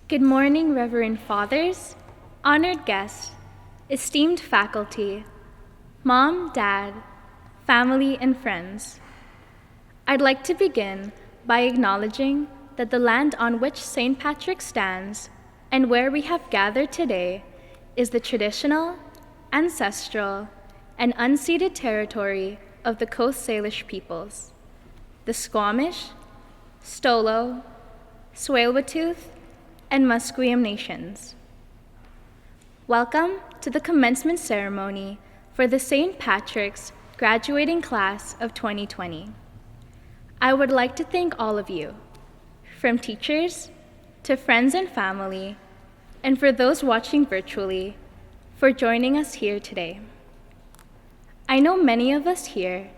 Good morning, Reverend Fathers, honored guests, esteemed faculty, Mom, Dad, family, and friends. I'd like to begin by acknowledging that the land on which St. Patrick stands and where we have gathered today is the traditional, ancestral, and unceded territory of the Coast Salish peoples, the Squamish, Stolo, Tsleil-Waututh, and Musqueam nations. Welcome to the commencement ceremony for the St. Patrick's graduating class of 2020. I would like to thank all of you, from teachers to friends and family, and for those watching virtually, for joining us here today. I know many of us here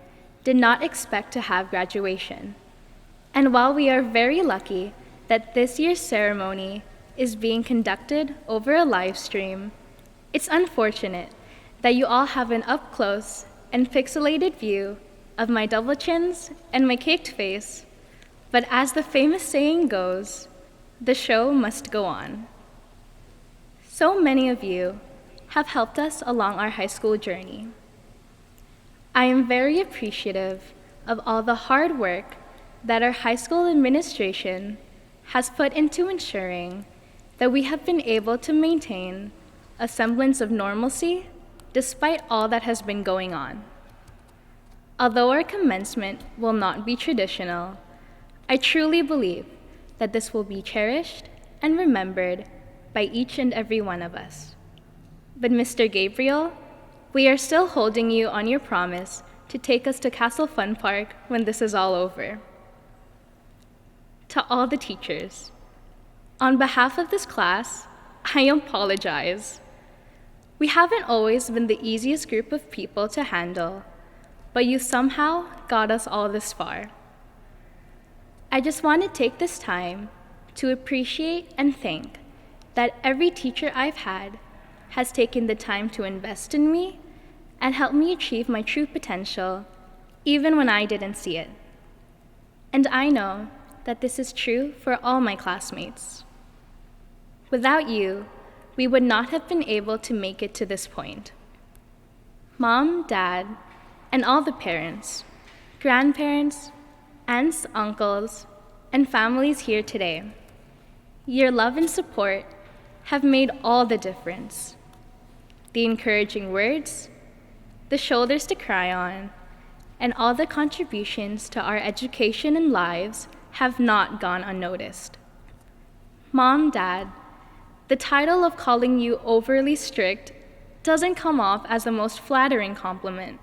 did not expect to have graduation, and while we are very lucky that this year's ceremony is being conducted over a live stream, it's unfortunate that you all have an up-close and pixelated view of my double chins and my caked face, but as the famous saying goes, the show must go on. So many of you have helped us along our high school journey. I am very appreciative of all the hard work that our high school administration has put into ensuring that we have been able to maintain a semblance of normalcy despite all that has been going on. Although our commencement will not be traditional, I truly believe that this will be cherished and remembered by each and every one of us. But Mr. Gabriel, we are still holding you on your promise to take us to Castle Fun Park when this is all over. To all the teachers, on behalf of this class, I apologize. We haven't always been the easiest group of people to handle, but you somehow got us all this far. I just want to take this time to appreciate and thank that every teacher I've had has taken the time to invest in me and help me achieve my true potential, even when I didn't see it. And I know that this is true for all my classmates. Without you, we would not have been able to make it to this point. Mom, Dad, and all the parents, grandparents, aunts, uncles, and families here today, your love and support have made all the difference. The encouraging words, the shoulders to cry on, and all the contributions to our education and lives have not gone unnoticed. Mom, Dad, the title of calling you overly strict doesn't come off as the most flattering compliment,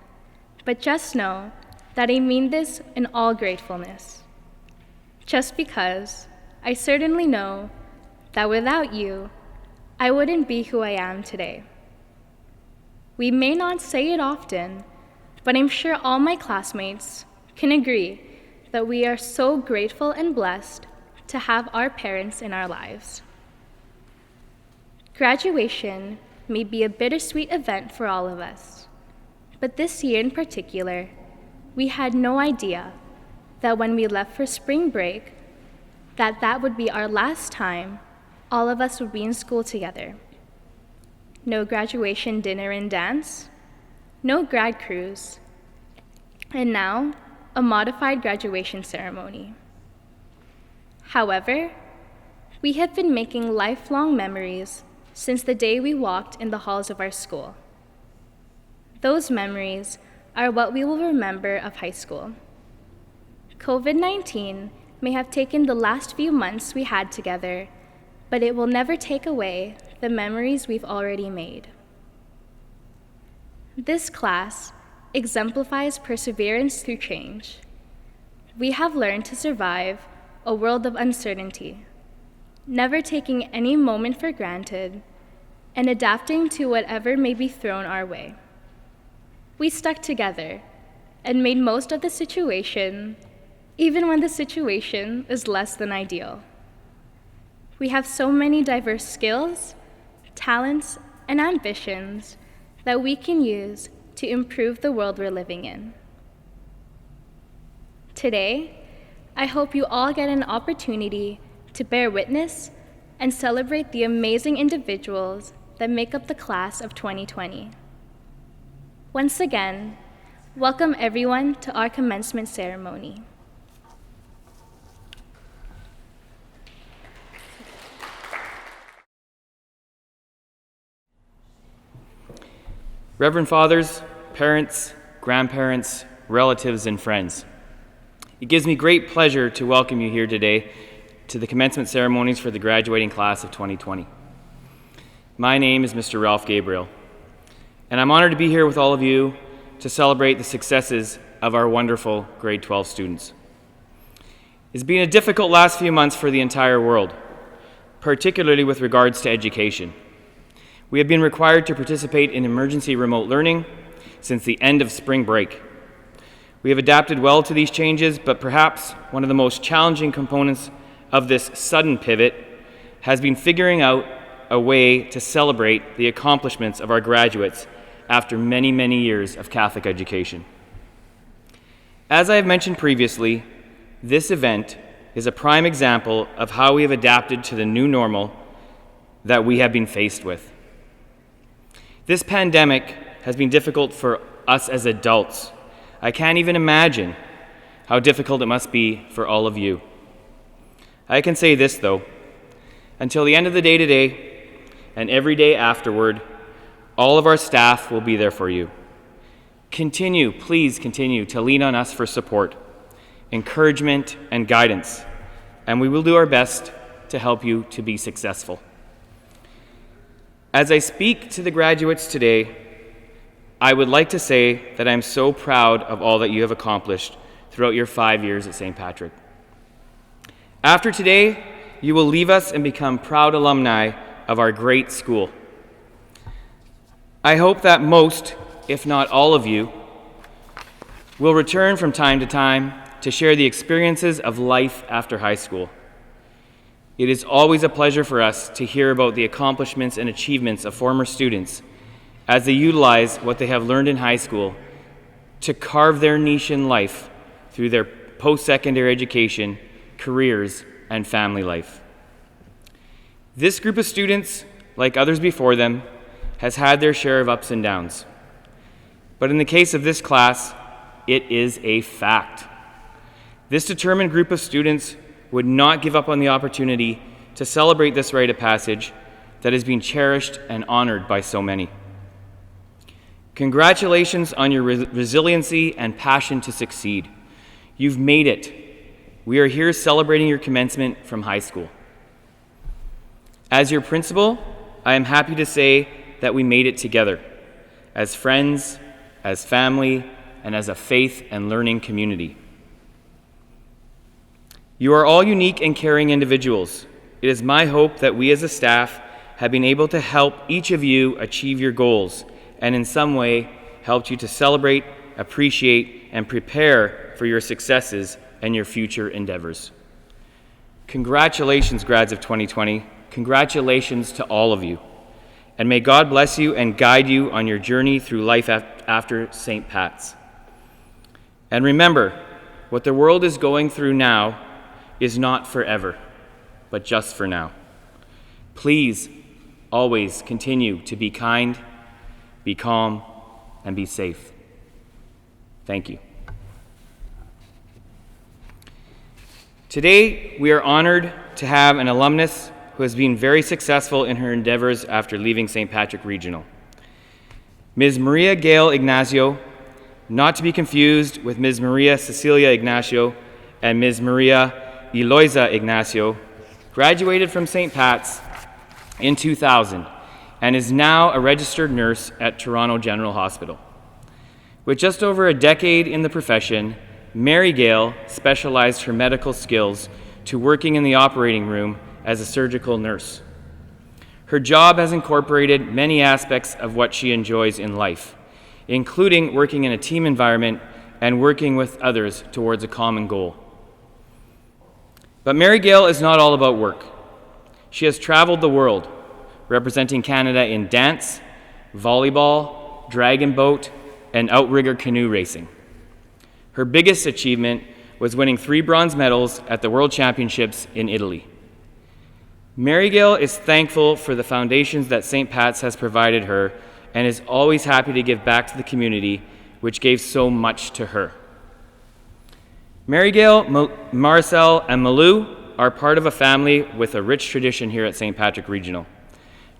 but just know that I mean this in all gratefulness. Just because I certainly know that without you, I wouldn't be who I am today. We may not say it often, but I'm sure all my classmates can agree that we are so grateful and blessed to have our parents in our lives. Graduation may be a bittersweet event for all of us, but this year in particular, we had no idea that when we left for spring break, that would be our last time all of us would be in school together. No graduation dinner and dance, no grad cruise, and now a modified graduation ceremony. However, we have been making lifelong memories since the day we walked in the halls of our school. Those memories are what we will remember of high school. COVID-19 may have taken the last few months we had together, but it will never take away the memories we've already made. This class exemplifies perseverance through change. We have learned to survive a world of uncertainty, never taking any moment for granted, and adapting to whatever may be thrown our way. We stuck together and made most of the situation, even when the situation is less than ideal. We have so many diverse skills, talents, and ambitions that we can use to improve the world we're living in. Today, I hope you all get an opportunity to bear witness and celebrate the amazing individuals that make up the class of 2020. Once again, welcome everyone to our commencement ceremony. Reverend Fathers, parents, grandparents, relatives, and friends, it gives me great pleasure to welcome you here today to the commencement ceremonies for the graduating class of 2020. My name is Mr. Ralph Gabriel, and I'm honored to be here with all of you to celebrate the successes of our wonderful grade 12 students. It's been a difficult last few months for the entire world, particularly with regards to education. We have been required to participate in emergency remote learning since the end of spring break. We have adapted well to these changes, but perhaps one of the most challenging components of this sudden pivot has been figuring out a way to celebrate the accomplishments of our graduates after many, many years of Catholic education. As I have mentioned previously, this event is a prime example of how we have adapted to the new normal that we have been faced with. This pandemic has been difficult for us as adults. I can't even imagine how difficult it must be for all of you. I can say this, though. Until the end of the day today, and every day afterward, all of our staff will be there for you. Please continue to lean on us for support, encouragement, and guidance, and we will do our best to help you to be successful. As I speak to the graduates today, I would like to say that I'm so proud of all that you have accomplished throughout your 5 years at St. Patrick. After today, you will leave us and become proud alumni of our great school. I hope that most, if not all of you, will return from time to time to share the experiences of life after high school. It is always a pleasure for us to hear about the accomplishments and achievements of former students as they utilize what they have learned in high school to carve their niche in life through their post-secondary education, careers, and family life. This group of students, like others before them, has had their share of ups and downs. But in the case of this class, it is a fact. This determined group of students would not give up on the opportunity to celebrate this rite of passage that has been cherished and honored by so many. Congratulations on your resiliency and passion to succeed. You've made it. We are here celebrating your commencement from high school. As your principal, I am happy to say that we made it together, as friends, as family, and as a faith and learning community. You are all unique and caring individuals. It is my hope that we as a staff have been able to help each of you achieve your goals and in some way helped you to celebrate, appreciate, and prepare for your successes and your future endeavors. Congratulations, grads of 2020. Congratulations to all of you. And may God bless you and guide you on your journey through life after St. Pat's. And remember, what the world is going through now is not forever, but just for now. Please always continue to be kind, be calm, and be safe. Thank you. Today, we are honored to have an alumnus who has been very successful in her endeavors after leaving St. Patrick Regional. Ms. Maria Gail Ignacio, not to be confused with Ms. Maria Cecilia Ignacio and Ms. Maria Eloisa Ignacio, graduated from St. Pat's in 2000 and is now a registered nurse at Toronto General Hospital. With just over a decade in the profession, Mary Gail specialized her medical skills to working in the operating room as a surgical nurse. Her job has incorporated many aspects of what she enjoys in life, including working in a team environment and working with others towards a common goal. But Mary Gail is not all about work. She has traveled the world, representing Canada in dance, volleyball, dragon boat, and outrigger canoe racing. Her biggest achievement was winning 3 bronze medals at the World Championships in Italy. Mary Gail is thankful for the foundations that St. Pat's has provided her and is always happy to give back to the community, which gave so much to her. Mary Gail, Marcel, and Malou are part of a family with a rich tradition here at St. Patrick Regional,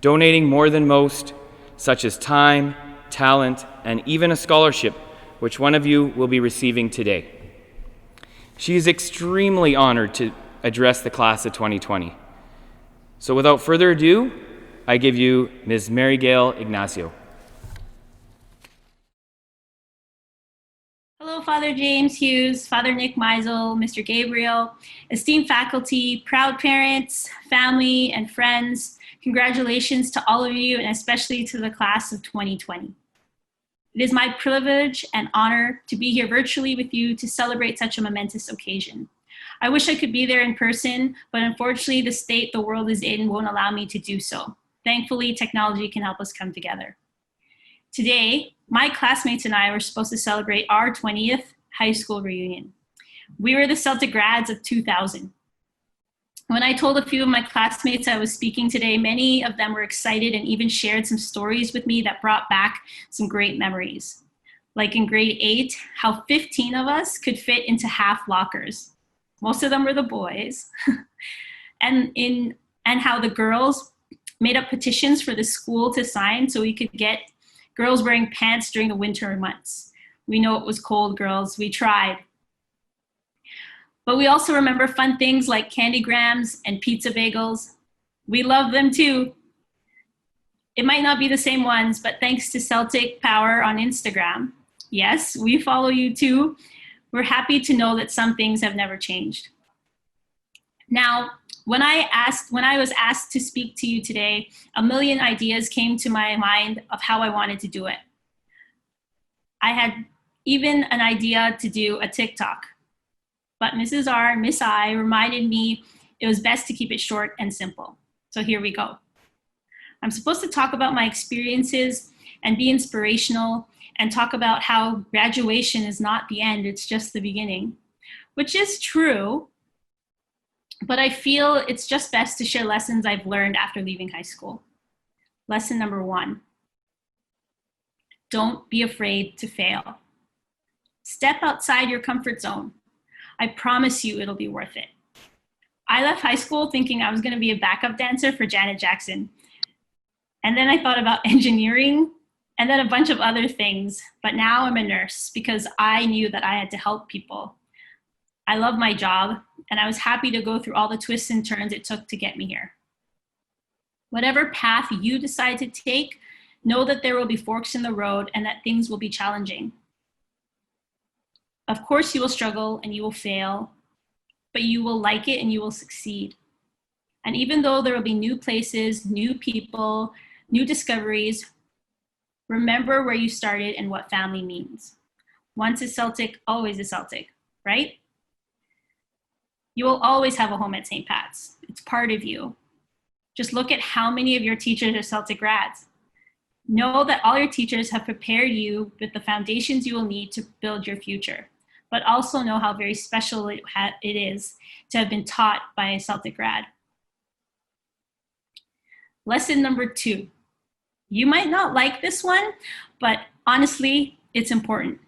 donating more than most, such as time, talent, and even a scholarship, which one of you will be receiving today. She is extremely honored to address the class of 2020. So without further ado, I give you Ms. Mary Gail Ignacio. Hello, Father James Hughes, Father Nick Meisel, Mr. Gabriel, esteemed faculty, proud parents, family, and friends. Congratulations to all of you, and especially to the class of 2020. It is my privilege and honor to be here virtually with you to celebrate such a momentous occasion. I wish I could be there in person, but unfortunately the state the world is in won't allow me to do so. Thankfully, technology can help us come together. Today, my classmates and I were supposed to celebrate our 20th high school reunion. We were the Celtic grads of 2000. When I told a few of my classmates I was speaking today, many of them were excited and even shared some stories with me that brought back some great memories. Like in grade 8, how 15 of us could fit into half lockers. Most of them were the boys. and how the girls made up petitions for the school to sign so we could get girls wearing pants during the winter months. We know it was cold, girls. We tried. But we also remember fun things like candygrams and pizza bagels. We love them too. It might not be the same ones, but thanks to Celtic Power on Instagram, yes, we follow you too. We're happy to know that some things have never changed. Now, when I was asked to speak to you today, a million ideas came to my mind of how I wanted to do it. I had even an idea to do a TikTok, but Mrs. R and Miss I reminded me it was best to keep it short and simple. So here we go. I'm supposed to talk about my experiences and be inspirational and talk about how graduation is not the end, it's just the beginning, which is true, but I feel it's just best to share lessons I've learned after leaving high school. Lesson number 1, don't be afraid to fail. Step outside your comfort zone. I promise you it'll be worth it. I left high school thinking I was going to be a backup dancer for Janet Jackson. And then I thought about engineering and then a bunch of other things. But now I'm a nurse because I knew that I had to help people. I love my job and I was happy to go through all the twists and turns it took to get me here. Whatever path you decide to take, know that there will be forks in the road and that things will be challenging. Of course, you will struggle and you will fail, but you will like it and you will succeed. And even though there will be new places, new people, new discoveries, remember where you started and what family means. Once a Celtic, always a Celtic, right? You will always have a home at St. Pat's. It's part of you. Just look at how many of your teachers are Celtic grads. Know that all your teachers have prepared you with the foundations you will need to build your future, but also know how very special it is to have been taught by a Celtic grad. Lesson number 2. You might not like this one, but honestly, it's important.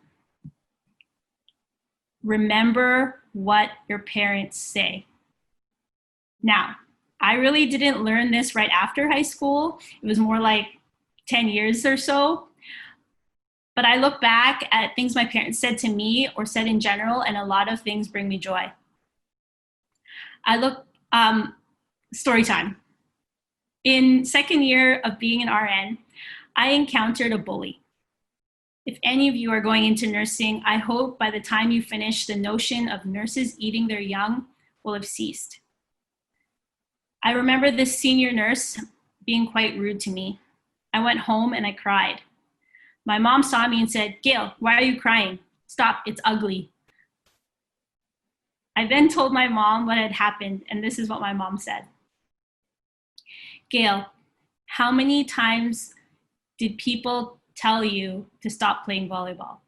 Remember what your parents say. Now, I really didn't learn this right after high school. It was more like 10 years or so. But I look back at things my parents said to me or said in general, and a lot of things bring me joy. Story time. In second year of being an RN, I encountered a bully. If any of you are going into nursing, I hope by the time you finish, the notion of nurses eating their young will have ceased. I remember this senior nurse being quite rude to me. I went home and I cried. My mom saw me and said, "Gail, why are you crying? Stop, it's ugly." I then told my mom what had happened, and this is what my mom said. "Gail, how many times did people tell you to stop playing volleyball?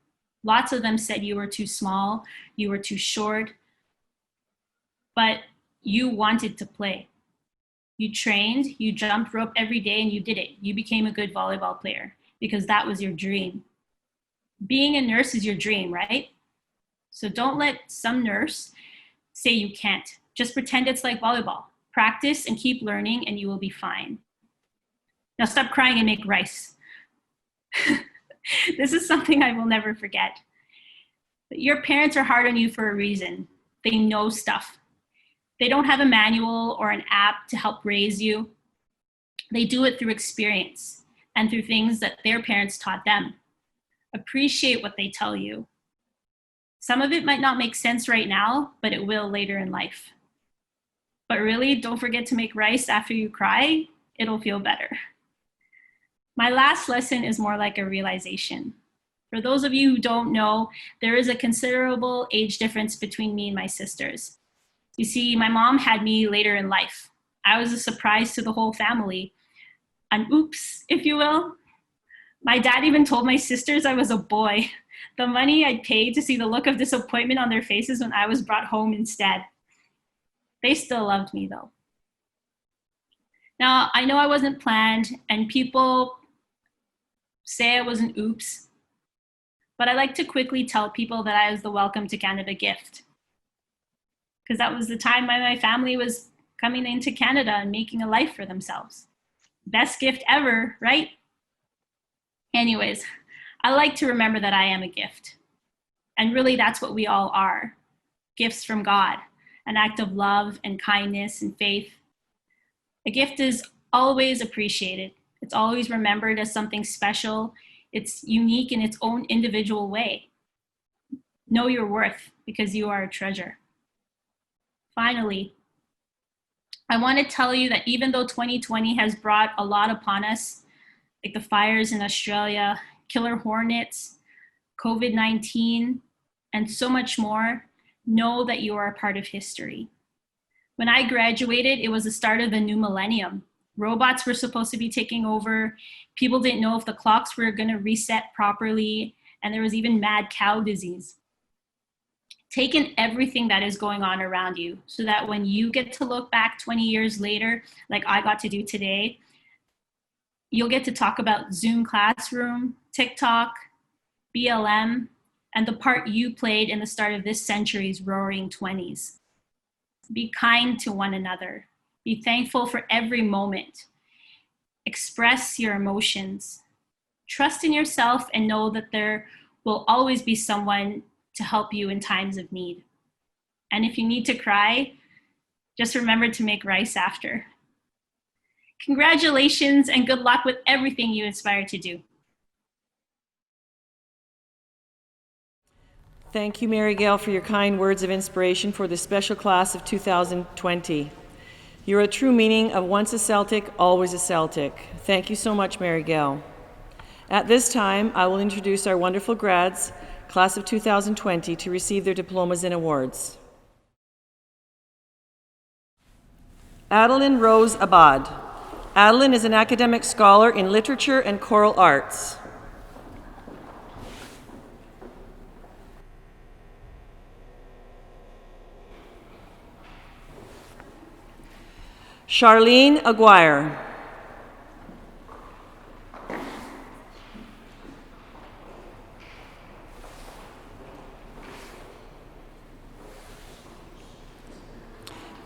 Lots of them said you were too small, you were too short, but you wanted to play. You trained, you jumped rope every day, and you did it. You became a good volleyball player because that was your dream. Being a nurse is your dream, right? So don't let some nurse say you can't. Just pretend it's like volleyball. Practice and keep learning, and you will be fine. Now stop crying and make rice. This is something I will never forget. Your parents are hard on you for a reason. They know stuff. They don't have a manual or an app to help raise you. They do it through experience and through things that their parents taught them. Appreciate what they tell you. Some of it might not make sense right now, but it will later in life. But really, don't forget to make rice after you cry. It'll feel better. My last lesson is more like a realization. For those of you who don't know, there is a considerable age difference between me and my sisters. You see, my mom had me later in life. I was a surprise to the whole family. An oops, if you will. My dad even told my sisters I was a boy. The money I'd paid to see the look of disappointment on their faces when I was brought home instead. They still loved me though. Now, I know I wasn't planned and people say I was an oops, but I like to quickly tell people that I was the Welcome to Canada gift. Because that was the time my family was coming into Canada and making a life for themselves. Best gift ever, right? Anyways, I like to remember that I am a gift. And really, that's what we all are. Gifts from God, an act of love and kindness and faith. A gift is always appreciated. It's always remembered as something special. It's unique in its own individual way. Know your worth because you are a treasure. Finally, I want to tell you that even though 2020 has brought a lot upon us, like the fires in Australia, killer hornets, COVID-19, and so much more, know that you are a part of history. When I graduated, it was the start of the new millennium. Robots were supposed to be taking over. People didn't know if the clocks were going to reset properly, and there was even mad cow disease. Take in everything that is going on around you so that when you get to look back 20 years later, like I got to do today, you'll get to talk about Zoom classroom, TikTok, BLM, and the part you played in the start of this century's roaring 20s. Be kind to one another. Be thankful for every moment. Express your emotions. Trust in yourself and know that there will always be someone to help you in times of need. And if you need to cry, just remember to make rice after. Congratulations and good luck with everything you aspire to do. Thank you, Mary Gail, for your kind words of inspiration for the special class of 2020. You're a true meaning of once a Celtic, always a Celtic. Thank you so much, Mary Gail. At this time, I will introduce our wonderful grads, class of 2020, to receive their diplomas and awards. Adeline Rose Abad. Adeline is an academic scholar in literature and choral arts. Charlene Aguirre.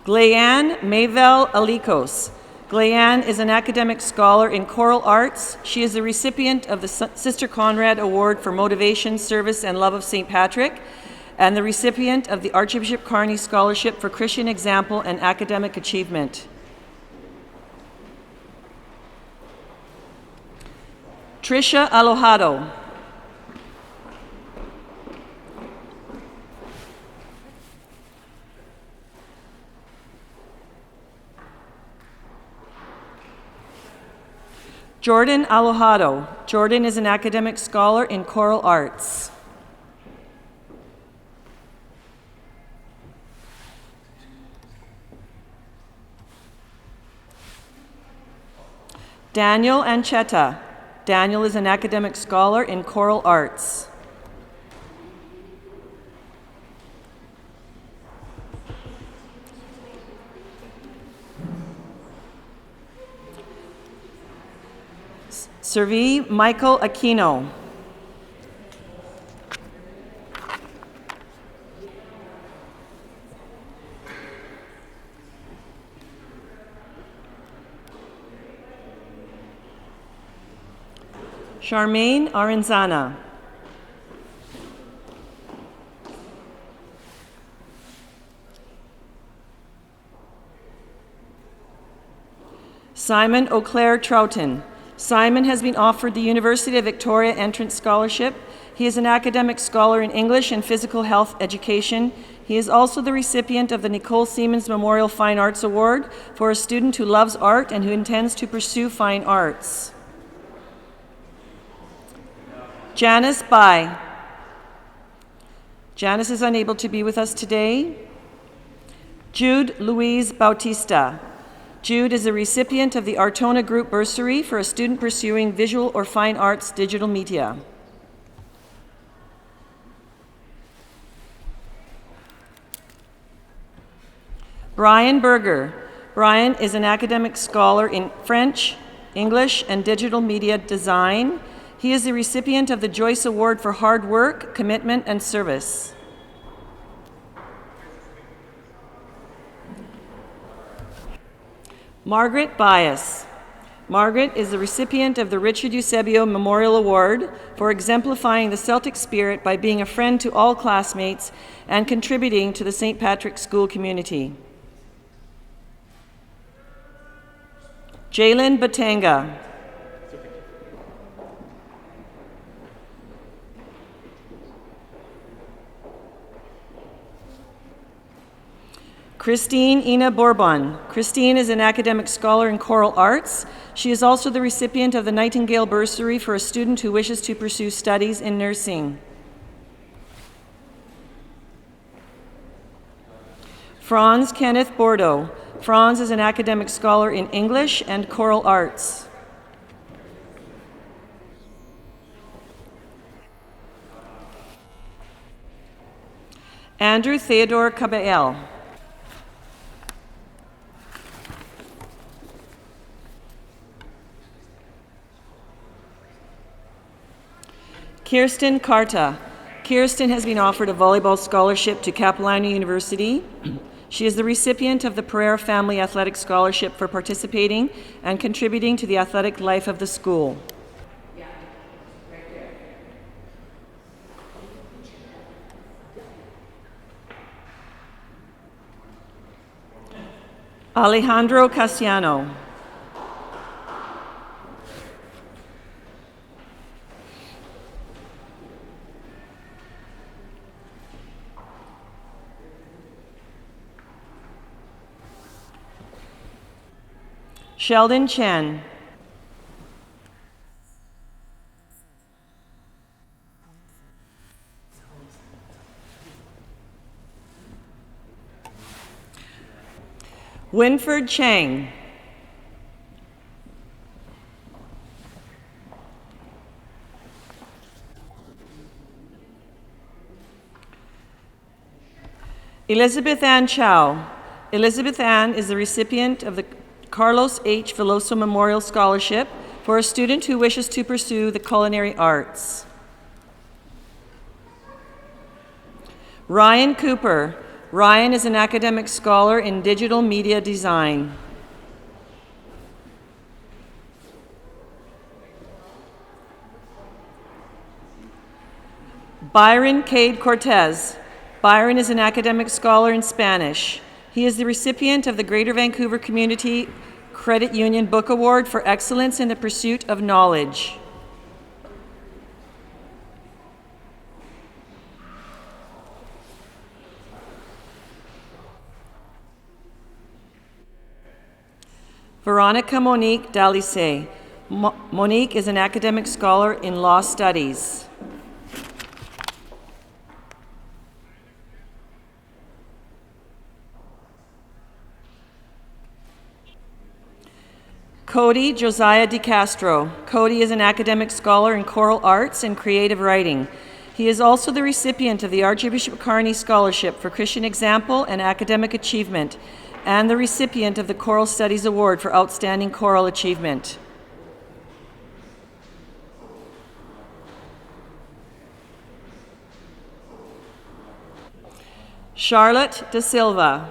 Glayan Mayvel Alikos. Glayan is an academic scholar in choral arts. She is the recipient of the Sister Conrad Award for Motivation, Service, and Love of St. Patrick, and the recipient of the Archbishop Carney Scholarship for Christian Example and Academic Achievement. Trisha Alojado. Jordan Alojado. Jordan is an academic scholar in choral arts. Daniel Ancheta. Daniel is an academic scholar in choral arts. Servi Michael Aquino. Charmaine Arenzana. Simon O'Clair Troughton. Simon has been offered the University of Victoria Entrance Scholarship. He is an academic scholar in English and physical health education. He is also the recipient of the Nicole Siemens Memorial Fine Arts Award for a student who loves art and who intends to pursue fine arts. Janice Bai. Janice is unable to be with us today. Jude Louise Bautista. Jude is a recipient of the Artona Group Bursary for a student pursuing visual or fine arts digital media. Brian Berger. Brian is an academic scholar in French, English, and digital media design. He is the recipient of the Joyce Award for hard work, commitment, and service. Margaret Bias. Margaret is the recipient of the Richard Eusebio Memorial Award for exemplifying the Celtic spirit by being a friend to all classmates and contributing to the St. Patrick's School community. Jalen Batanga. Christine Ina Bourbon. Christine is an academic scholar in choral arts. She is also the recipient of the Nightingale Bursary for a student who wishes to pursue studies in nursing. Franz Kenneth Bordeaux. Franz is an academic scholar in English and choral arts. Andrew Theodore Cabell. Kirsten Carta. Kirsten has been offered a volleyball scholarship to Capilano University. She is the recipient of the Pereira Family Athletic Scholarship for participating and contributing to the athletic life of the school. Alejandro Cassiano. Sheldon Chen. Winford Chang. Elizabeth Ann Chow. Elizabeth Ann is the recipient of the Carlos H. Veloso Memorial Scholarship for a student who wishes to pursue the culinary arts. Ryan Cooper. Ryan is an academic scholar in digital media design. Byron Cade Cortez. Byron is an academic scholar in Spanish. He is the recipient of the Greater Vancouver Community Credit Union Book Award for Excellence in the Pursuit of Knowledge. Veronica Monique Dalice. Monique is an academic scholar in law studies. Cody Josiah DeCastro. Cody is an academic scholar in choral arts and creative writing. He is also the recipient of the Archbishop Carney Scholarship for Christian Example and Academic Achievement, and the recipient of the Choral Studies Award for Outstanding Choral Achievement. Charlotte De Silva.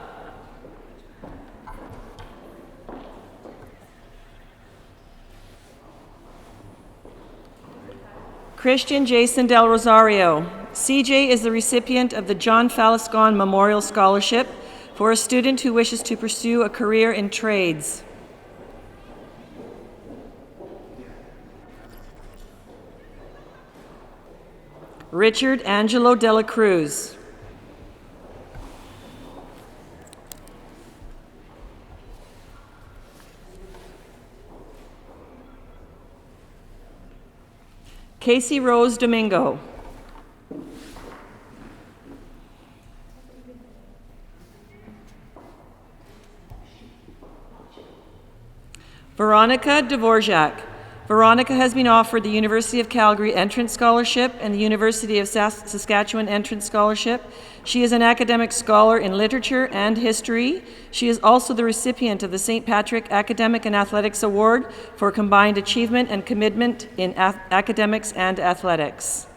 Christian Jason Del Rosario. CJ is the recipient of the John Falliscon Memorial Scholarship for a student who wishes to pursue a career in trades. Richard Angelo Dela Cruz. Casey Rose Domingo. Veronica Dvorak. Veronica has been offered the University of Calgary Entrance Scholarship and the University of Saskatchewan Entrance Scholarship. She is an academic scholar in literature and history. She is also the recipient of the St. Patrick Academic and Athletics Award for combined achievement and commitment in academics and athletics.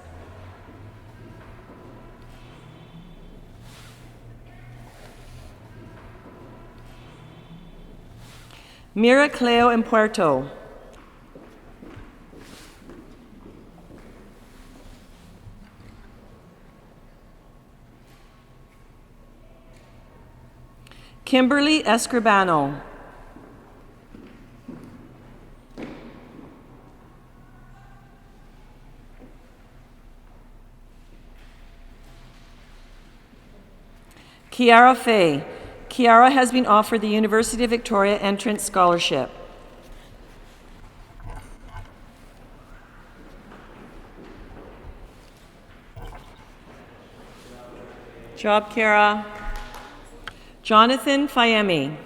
Mira Cleo Impuerto. Kimberly Escribano. Kiara Fay. Kiara has been offered the University of Victoria Entrance Scholarship. Job, Kiara. Jonathan Fayemi.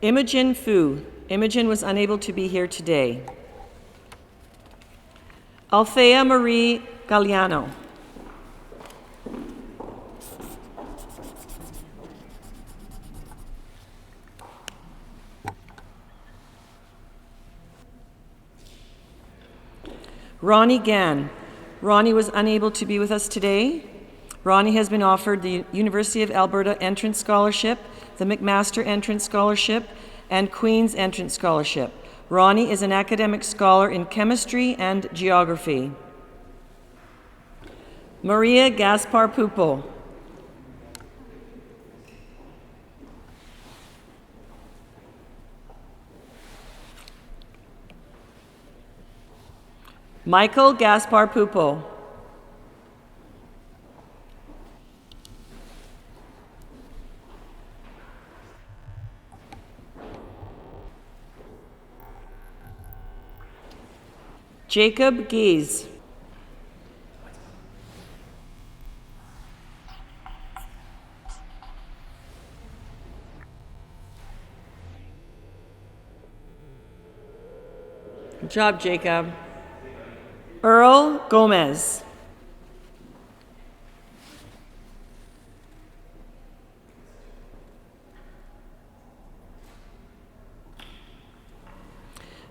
Imogen Fu. Imogen was unable to be here today. Althea Marie Galliano. Ronnie Gann. Ronnie was unable to be with us today. Ronnie has been offered the University of Alberta Entrance Scholarship, the McMaster Entrance Scholarship, and Queen's Entrance Scholarship. Ronnie is an academic scholar in chemistry and geography. Maria Gaspar Pupo. Michael Gaspar Pupo. Jacob Gies. Good job, Jacob. Earl Gomez.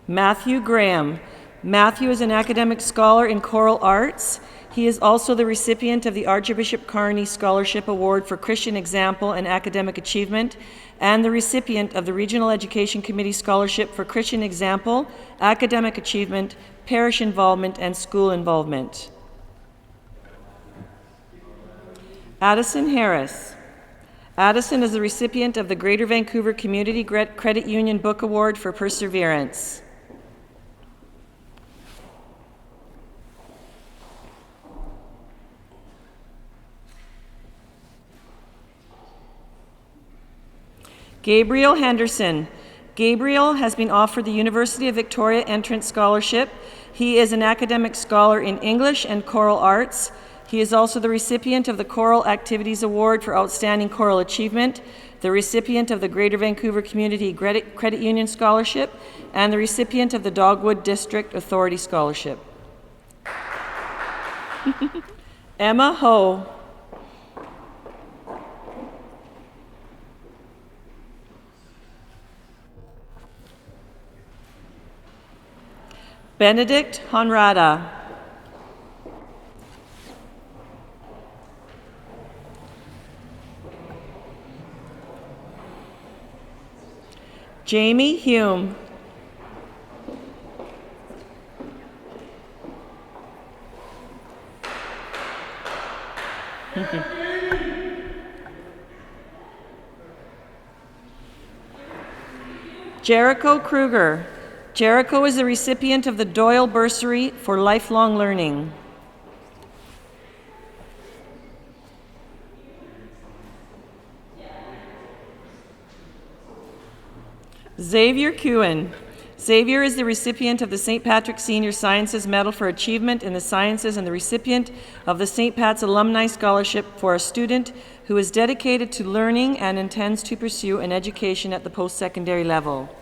Matthew Graham. Matthew is an academic scholar in choral arts. He is also the recipient of the Archbishop Carney Scholarship Award for Christian Example and Academic Achievement, and the recipient of the Regional Education Committee Scholarship for Christian Example, Academic Achievement, Parish Involvement, and School Involvement. Addison Harris. Addison is the recipient of the Greater Vancouver Community Credit Union Book Award for Perseverance. Gabriel Henderson. Gabriel has been offered the University of Victoria Entrance Scholarship. He is an academic scholar in English and choral arts. He is also the recipient of the Choral Activities Award for Outstanding Choral Achievement, the recipient of the Greater Vancouver Community Credit Union Scholarship, and the recipient of the Dogwood District Authority Scholarship. Emma Ho. Benedict Honrada. Jamie Hume. Jericho Kruger. Jericho is the recipient of the Doyle Bursary for Lifelong Learning. Xavier Kewen. Xavier is the recipient of the St. Patrick Senior Sciences Medal for Achievement in the Sciences and the recipient of the St. Pat's Alumni Scholarship for a student who is dedicated to learning and intends to pursue an education at the post-secondary level.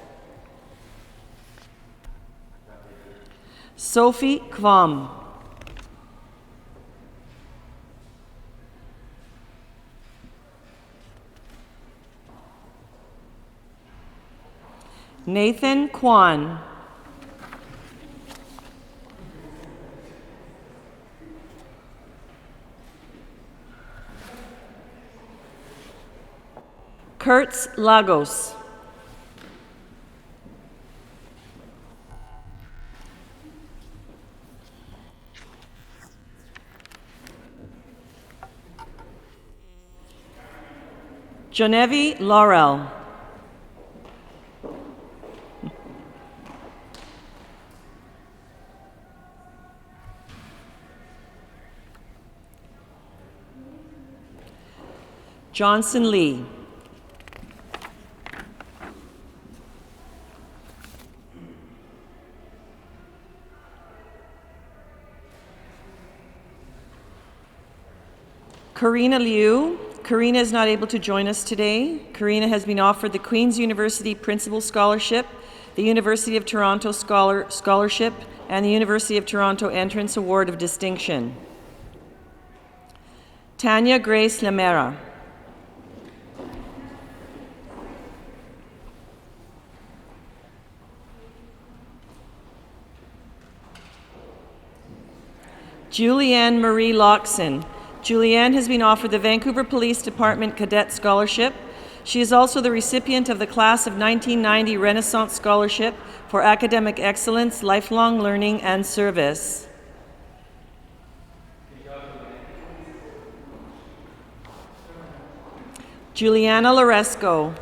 Sophie Kvam. Nathan Kwan. Kurtz Lagos. Genevieve Laurel. Johnson Lee. Karina Liu. Karina is not able to join us today. Karina has been offered the Queen's University Principal Scholarship, the University of Toronto Scholarship, and the University of Toronto Entrance Award of Distinction. Tanya Grace Lamera. Julianne Marie Loxon. Julianne has been offered the Vancouver Police Department Cadet Scholarship. She is also the recipient of the Class of 1990 Renaissance Scholarship for Academic Excellence, Lifelong Learning, and Service. Juliana Loresco.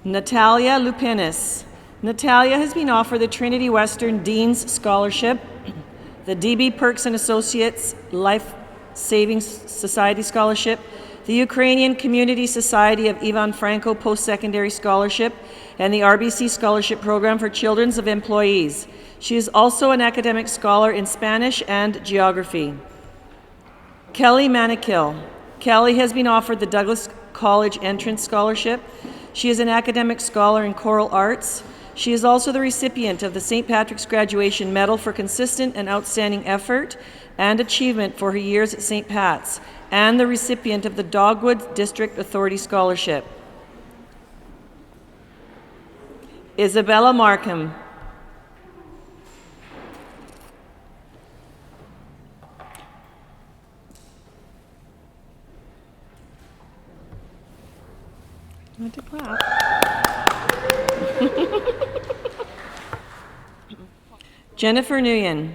Natalia Lupinis. Natalia has been offered the Trinity Western Dean's Scholarship, the D.B. Perks and Associates Life Saving Society Scholarship, the Ukrainian Community Society of Ivan Franko Post-Secondary Scholarship, and the RBC Scholarship Program for Children of Employees. She is also an academic scholar in Spanish and geography. Kelly Manikill. Kelly has been offered the Douglas College Entrance Scholarship. She is an academic scholar in choral arts. She is also the recipient of the St. Patrick's Graduation Medal for consistent and outstanding effort and achievement for her years at St. Pat's, and the recipient of the Dogwood District Authority Scholarship. Isabella Markham. Not to clap. Jennifer Nguyen.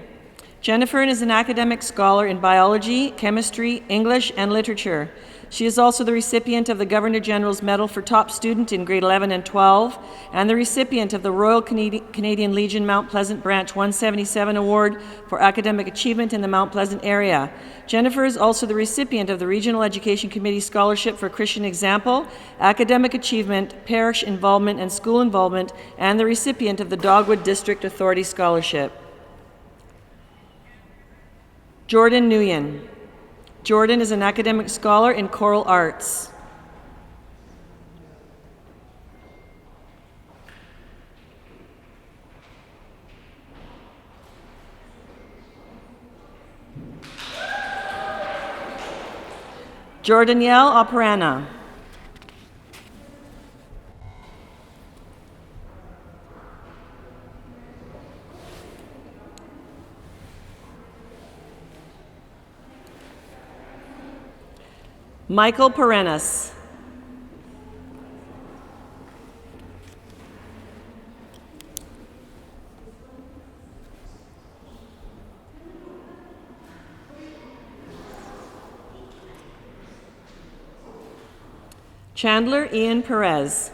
Jennifer is an academic scholar in biology, chemistry, English, and literature. She is also the recipient of the Governor-General's Medal for Top Student in grade 11 and 12, and the recipient of the Royal Canadian Legion Mount Pleasant Branch 177 Award for Academic Achievement in the Mount Pleasant area. Jennifer is also the recipient of the Regional Education Committee Scholarship for Christian Example, Academic Achievement, Parish Involvement, and School Involvement, and the recipient of the Dogwood District Authority Scholarship. Jordan Nguyen. Jordan is an academic scholar in choral arts. Jordanielle Operana. Michael Perennis. Chandler Ian Perez.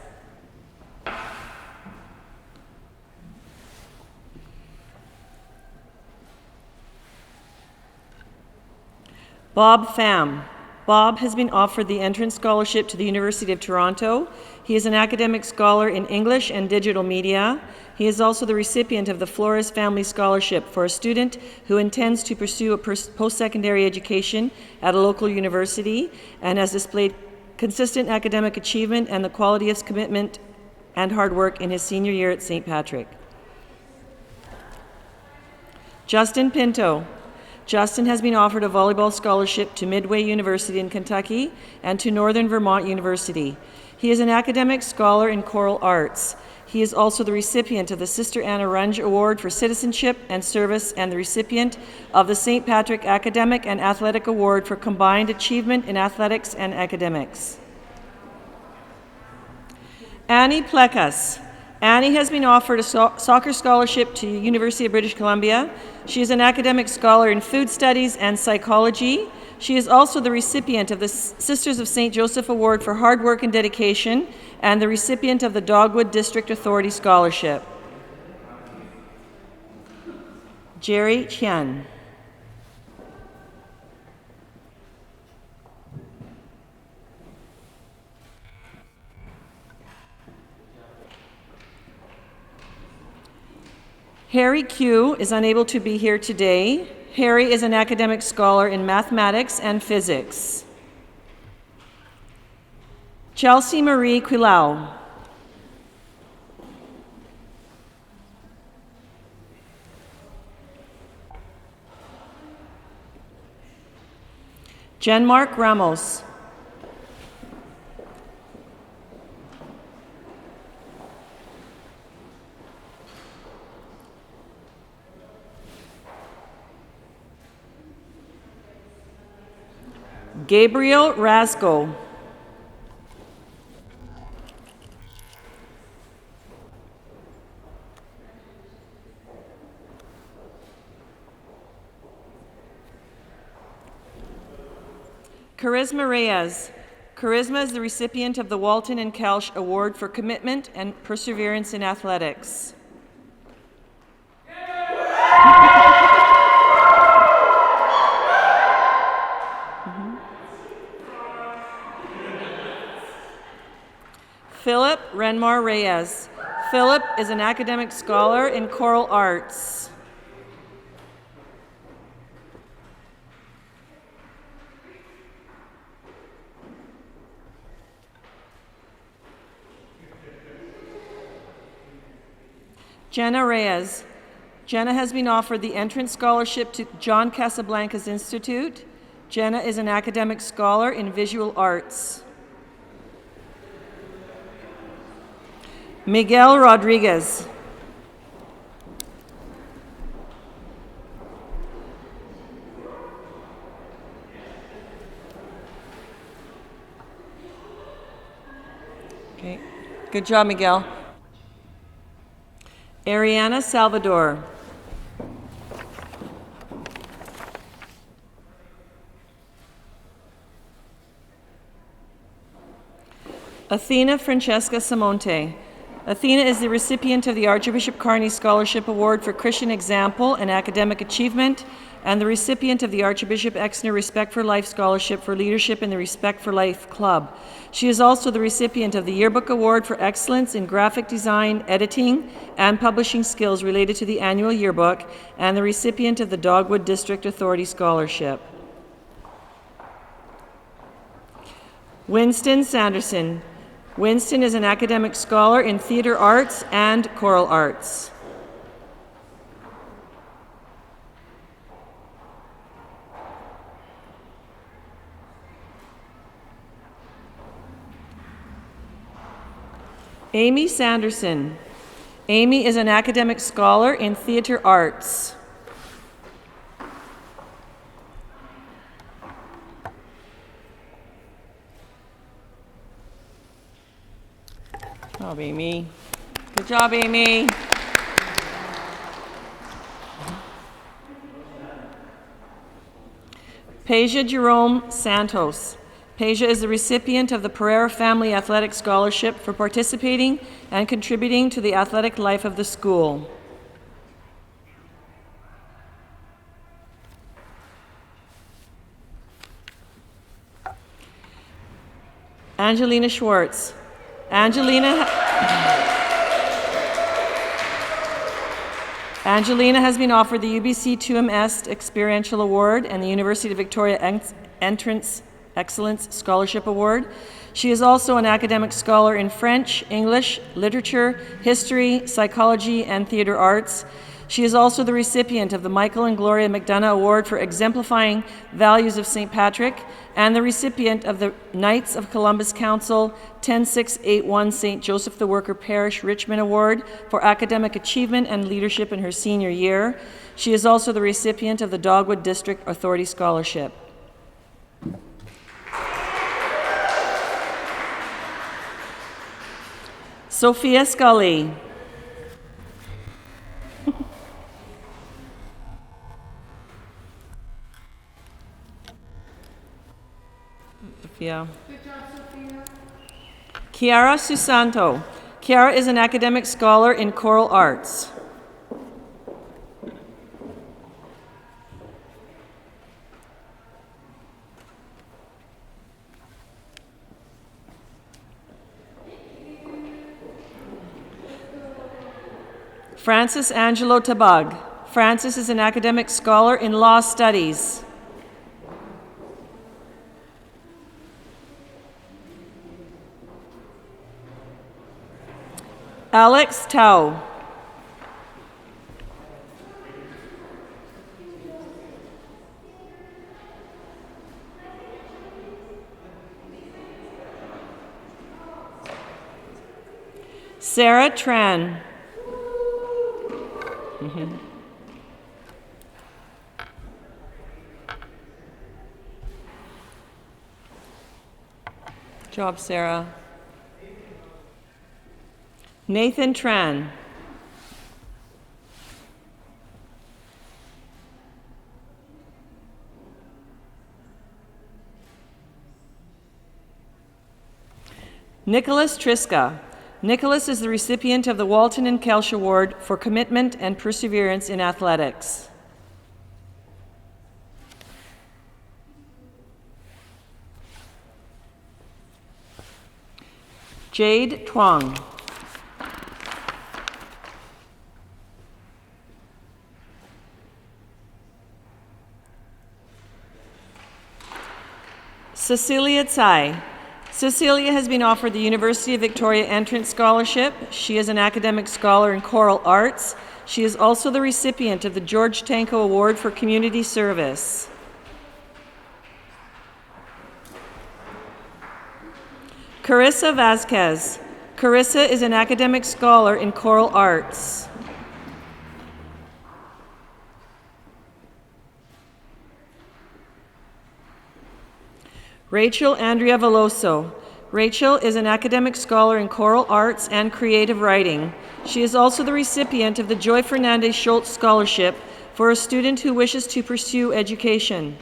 Bob Pham. Bob has been offered the entrance scholarship to the University of Toronto. He is an academic scholar in English and digital media. He is also the recipient of the Flores Family Scholarship for a student who intends to pursue a post-secondary education at a local university and has displayed consistent academic achievement and the quality of commitment and hard work in his senior year at St. Patrick. Justin Pinto. Justin has been offered a volleyball scholarship to Midway University in Kentucky and to Northern Vermont University. He is an academic scholar in choral arts. He is also the recipient of the Sister Anna Runge Award for Citizenship and Service and the recipient of the St. Patrick Academic and Athletic Award for Combined Achievement in Athletics and Academics. Annie Plekas. Annie has been offered a soccer scholarship to University of British Columbia. She is an academic scholar in food studies and psychology. She is also the recipient of the Sisters of St. Joseph Award for Hard Work and Dedication and the recipient of the Dogwood District Authority Scholarship. Jerry Chen. Harry Q is unable to be here today. Harry is an academic scholar in mathematics and physics. Chelsea Marie Quilau. Jenmark Ramos. Gabriel Rasco. Charisma Reyes. Charisma is the recipient of the Walton and Kelsch Award for Commitment and Perseverance in Athletics. Philip Renmar Reyes. Philip is an academic scholar in choral arts. Jenna Reyes. Jenna has been offered the entrance scholarship to John Casablancas Institute. Jenna is an academic scholar in visual arts. Miguel Rodriguez. Okay, good job, Miguel. Ariana Salvador. Athena Francesca Simonte. Athena is the recipient of the Archbishop Carney Scholarship Award for Christian Example and Academic Achievement and the recipient of the Archbishop Exner Respect for Life Scholarship for Leadership in the Respect for Life Club. She is also the recipient of the Yearbook Award for Excellence in Graphic Design, Editing, and Publishing Skills related to the annual yearbook and the recipient of the Dogwood District Authority Scholarship. Winston Sanderson. Winston is an academic scholar in theater arts and choral arts. Amy Sanderson. Amy is an academic scholar in theater arts. Good job, Amy. Good job, Amy. Peja Jerome Santos. Peja is the recipient of the Pereira Family Athletic Scholarship for participating and contributing to the athletic life of the school. Angelina Schwartz. Angelina has been offered the UBC Tuum Est Experiential Award and the University of Victoria Entrance Excellence Scholarship Award. She is also an academic scholar in French, English, literature, history, psychology, and theater arts. She is also the recipient of the Michael and Gloria McDonough Award for exemplifying values of St. Patrick and the recipient of the Knights of Columbus Council 10681 St. Joseph the Worker Parish Richmond Award for academic achievement and leadership in her senior year. She is also the recipient of the Dogwood District Authority Scholarship. Sophia Scully. Sophia. Good job, Sophia. Chiara Susanto. Chiara is an academic scholar in choral arts. Francis Angelo Tabag. Francis is an academic scholar in law studies. Alex Tao. Sarah Tran. Good job, Sarah. Nathan Tran. Nicholas Triska. Nicholas is the recipient of the Walton and Kelsch Award for commitment and perseverance in athletics. Jade Twang. Cecilia Tsai. Cecilia has been offered the University of Victoria Entrance Scholarship. She is an academic scholar in choral arts. She is also the recipient of the George Tanko Award for Community Service. Carissa Vasquez. Carissa is an academic scholar in choral arts. Rachel Andrea Veloso. Rachel is an academic scholar in choral arts and creative writing. She is also the recipient of the Joy Fernandez Schultz Scholarship for a student who wishes to pursue education.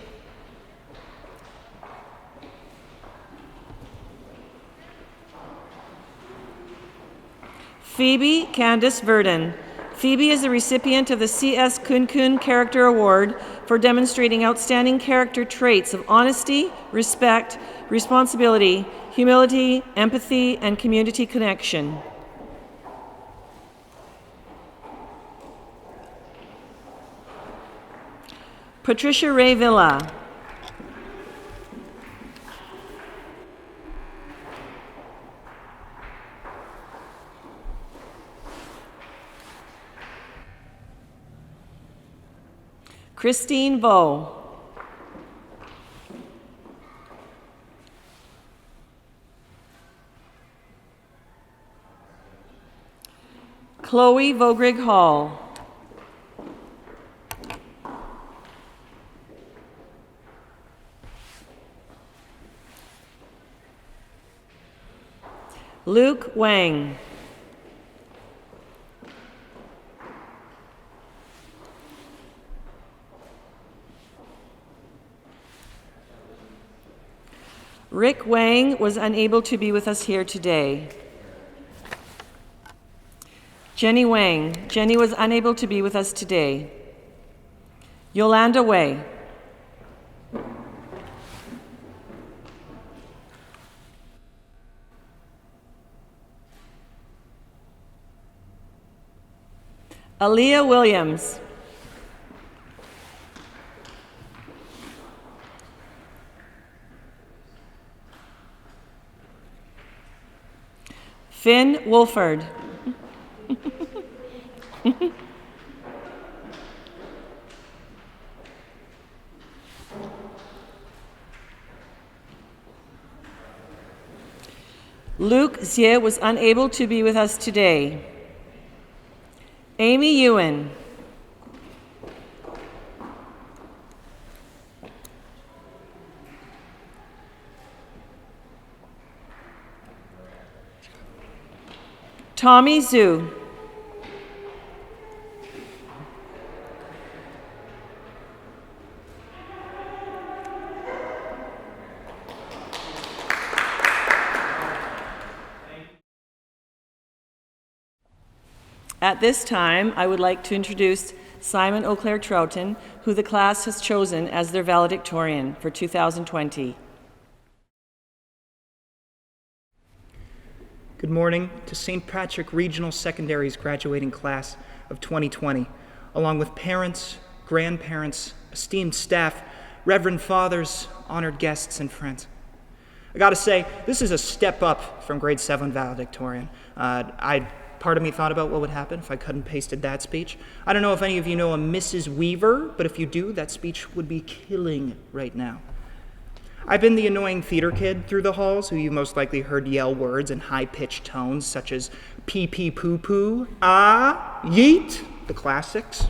Phoebe Candice Verdon. Phoebe is the recipient of the C.S. Kun Kun Character Award for demonstrating outstanding character traits of honesty, respect, responsibility, humility, empathy, and community connection. Patricia Ray Villa. Christine Vo. Chloe Vogrig Hall. Luke Wang. Rick Wang was unable to be with us here today. Jenny Wang. Jenny was unable to be with us today. Yolanda Way. Aaliyah Williams. Finn Wolford. Luke Xie was unable to be with us today. Amy Ewan. Tommy Zhu. At this time, I would like to introduce Simon O'Clair Troughton, who the class has chosen as their valedictorian for 2020. Good morning to St. Patrick Regional Secondary's graduating class of 2020, along with parents, grandparents, esteemed staff, reverend fathers, honored guests, and friends. I gotta say, this is a step up from grade 7 valedictorian. Part of me thought about what would happen if I cut and pasted that speech. I don't know if any of you know a Mrs. Weaver, but if you do, that speech would be killing right now. I've been the annoying theater kid through the halls who you most likely heard yell words in high-pitched tones such as pee-pee poo-poo, ah, yeet, the classics.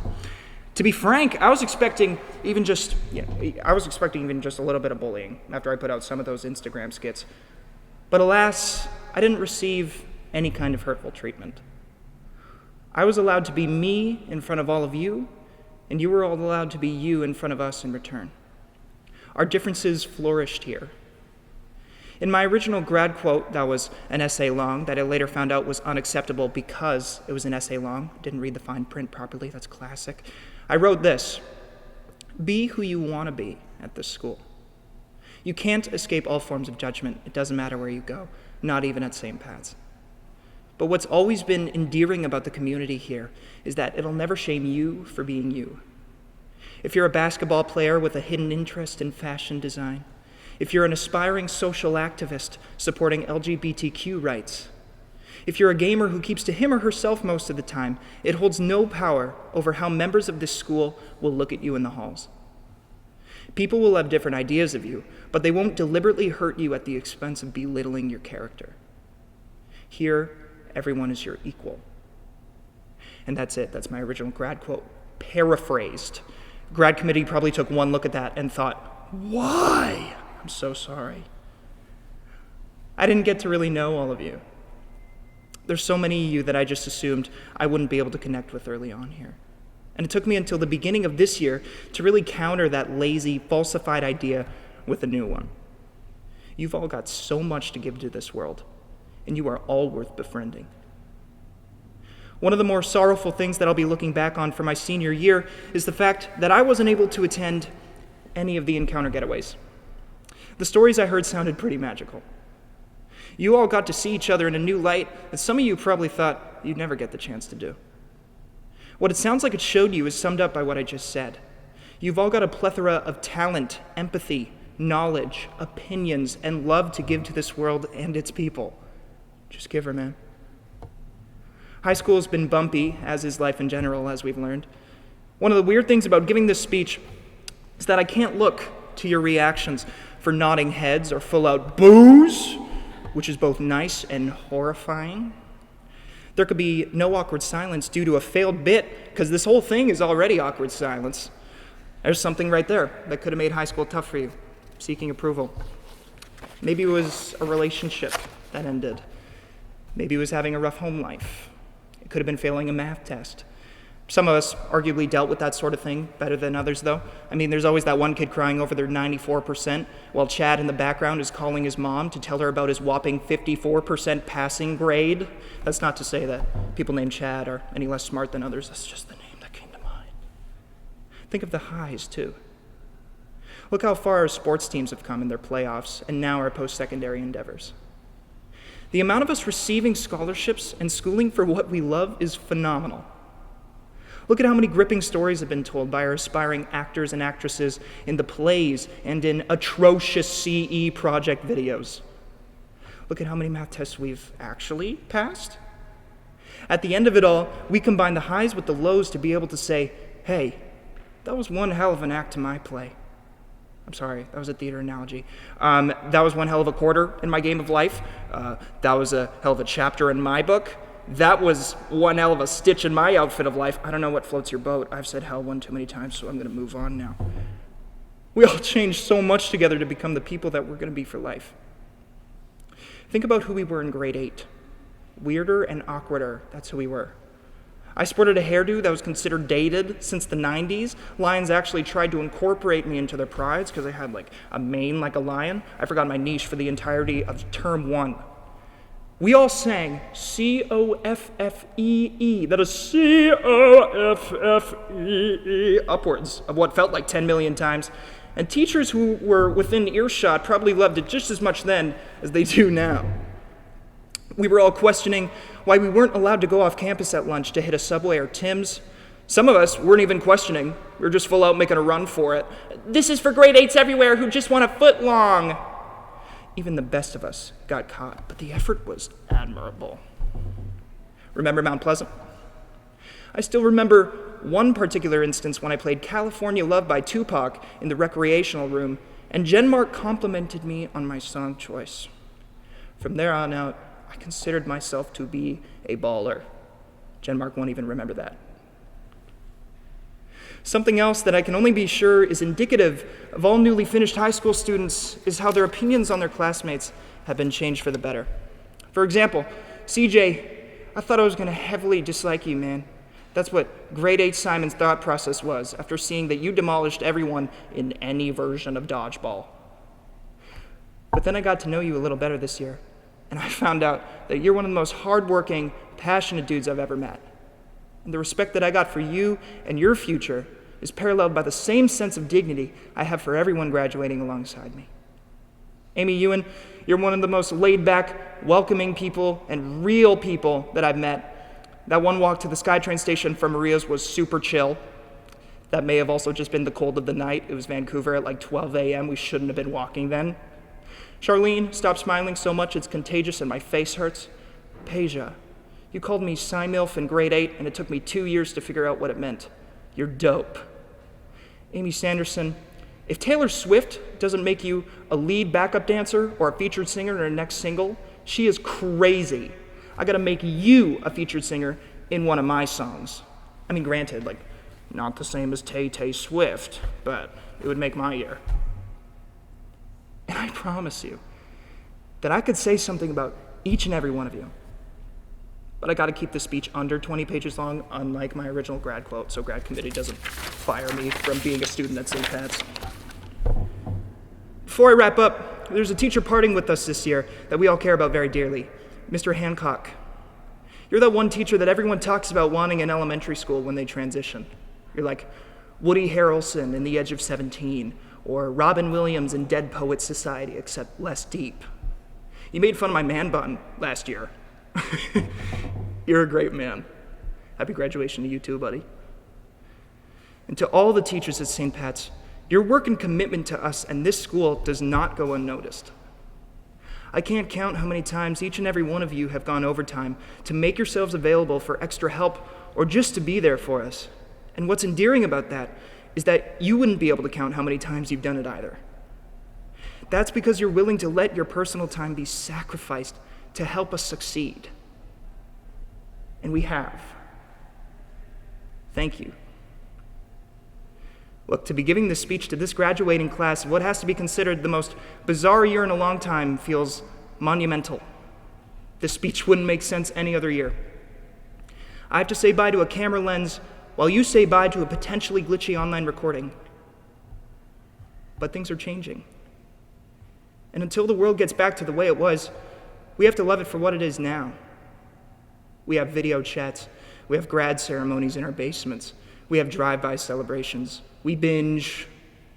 To be frank, I was expecting even just a little bit of bullying after I put out some of those Instagram skits. But alas, I didn't receive any kind of hurtful treatment. I was allowed to be me in front of all of you, and you were all allowed to be you in front of us in return. Our differences flourished here. In my original grad quote, that was an essay long, that I later found out was unacceptable because it was an essay long. Didn't read the fine print properly, that's classic. I wrote this: be who you want to be at this school. You can't escape all forms of judgment. It doesn't matter where you go, not even at St. Pat's. But what's always been endearing about the community here is that it'll never shame you for being you. If you're a basketball player with a hidden interest in fashion design, if you're an aspiring social activist supporting LGBTQ rights, if you're a gamer who keeps to him or herself most of the time, it holds no power over how members of this school will look at you in the halls. People will have different ideas of you, but they won't deliberately hurt you at the expense of belittling your character. Here, everyone is your equal. And that's it. That's my original grad quote, paraphrased. Grad committee probably took one look at that and thought, why? I'm so sorry. I didn't get to really know all of you. There's so many of you that I just assumed I wouldn't be able to connect with early on here. And it took me until the beginning of this year to really counter that lazy, falsified idea with a new one. You've all got so much to give to this world, and you are all worth befriending. One of the more sorrowful things that I'll be looking back on for my senior year is the fact that I wasn't able to attend any of the encounter getaways. The stories I heard sounded pretty magical. You all got to see each other in a new light that some of you probably thought you'd never get the chance to do. What it sounds like it showed you is summed up by what I just said. You've all got a plethora of talent, empathy, knowledge, opinions, and love to give to this world and its people. Just give her, man. High school has been bumpy, as is life in general, as we've learned. One of the weird things about giving this speech is that I can't look to your reactions for nodding heads or full-out boos, which is both nice and horrifying. There could be no awkward silence due to a failed bit, because this whole thing is already awkward silence. There's something right there that could have made high school tough for you, seeking approval. Maybe it was a relationship that ended. Maybe it was having a rough home life. It could have been failing a math test. Some of us arguably dealt with that sort of thing better than others, though. I mean, there's always that one kid crying over their 94%, while Chad in the background is calling his mom to tell her about his whopping 54% passing grade. That's not to say that people named Chad are any less smart than others. That's just the name that came to mind. Think of the highs, too. Look how far our sports teams have come in their playoffs and now our post-secondary endeavors. The amount of us receiving scholarships and schooling for what we love is phenomenal. Look at how many gripping stories have been told by our aspiring actors and actresses in the plays and in atrocious CE project videos. Look at how many math tests we've actually passed. At the end of it all, we combine the highs with the lows to be able to say, hey, that was one hell of an act to my play. I'm sorry, that was a theater analogy. That was one hell of a quarter in my game of life. That was a hell of a chapter in my book. That was one hell of a stitch in my outfit of life. I don't know what floats your boat. I've said hell one too many times, so I'm going to move on now. We all changed so much together to become the people that we're going to be for life. Think about who we were in grade 8. Weirder and awkwarder, that's who we were. I sported a hairdo that was considered dated since the 90s. Lions actually tried to incorporate me into their prides because I had like a mane like a lion. I forgot my niche for the entirety of term 1. We all sang C-O-F-F-E-E. That is C-O-F-F-E-E upwards of what felt like 10 million times. And teachers who were within earshot probably loved it just as much then as they do now. We were all questioning why we weren't allowed to go off campus at lunch to hit a Subway or Tim's. Some of us weren't even questioning. We were just full out making a run for it. This is for grade 8s everywhere who just want a foot long. Even the best of us got caught, but the effort was admirable. Remember Mount Pleasant? I still remember one particular instance when I played California Love by Tupac in the recreational room, and Jen Mark complimented me on my song choice. From there on out, I considered myself to be a baller. Jen Mark won't even remember that. Something else that I can only be sure is indicative of all newly finished high school students is how their opinions on their classmates have been changed for the better. For example, CJ, I thought I was going to heavily dislike you, man. That's what grade 8 Simon's thought process was after seeing that you demolished everyone in any version of dodgeball. But then I got to know you a little better this year, and I found out that you're one of the most hardworking, passionate dudes I've ever met. And the respect that I got for you and your future is paralleled by the same sense of dignity I have for everyone graduating alongside me. Amy Ewan, you're one of the most laid-back, welcoming people and real people that I've met. That one walk to the SkyTrain station from Maria's was super chill. That may have also just been the cold of the night. It was Vancouver at like 12 a.m. We shouldn't have been walking then. Charlene, stop smiling so much it's contagious and my face hurts. Peja, you called me Sci-MILF in grade 8 and it took me 2 years to figure out what it meant. You're dope. Amy Sanderson, if Taylor Swift doesn't make you a lead backup dancer or a featured singer in her next single, she is crazy. I gotta make you a featured singer in one of my songs. I mean, granted, like, not the same as Tay Swift, but it would make my year. And I promise you that I could say something about each and every one of you. But I gotta keep this speech under 20 pages long, unlike my original grad quote, so grad committee doesn't fire me from being a student at St.Pat's. Before I wrap up, there's a teacher parting with us this year that we all care about very dearly, Mr. Hancock. You're that one teacher that everyone talks about wanting in elementary school when they transition. You're like Woody Harrelson in The Edge of 17, or Robin Williams in Dead Poets Society, except less deep. You made fun of my man bun last year. You're a great man. Happy graduation to you too, buddy. And to all the teachers at St. Pat's, your work and commitment to us and this school does not go unnoticed. I can't count how many times each and every one of you have gone overtime to make yourselves available for extra help or just to be there for us. And what's endearing about that is that you wouldn't be able to count how many times you've done it either. That's because you're willing to let your personal time be sacrificed to help us succeed. And we have. Thank you. Look, to be giving this speech to this graduating class of what has to be considered the most bizarre year in a long time feels monumental. This speech wouldn't make sense any other year. I have to say bye to a camera lens while you say bye to a potentially glitchy online recording. But things are changing. And until the world gets back to the way it was, we have to love it for what it is now. We have video chats. We have grad ceremonies in our basements. We have drive-by celebrations. We binge.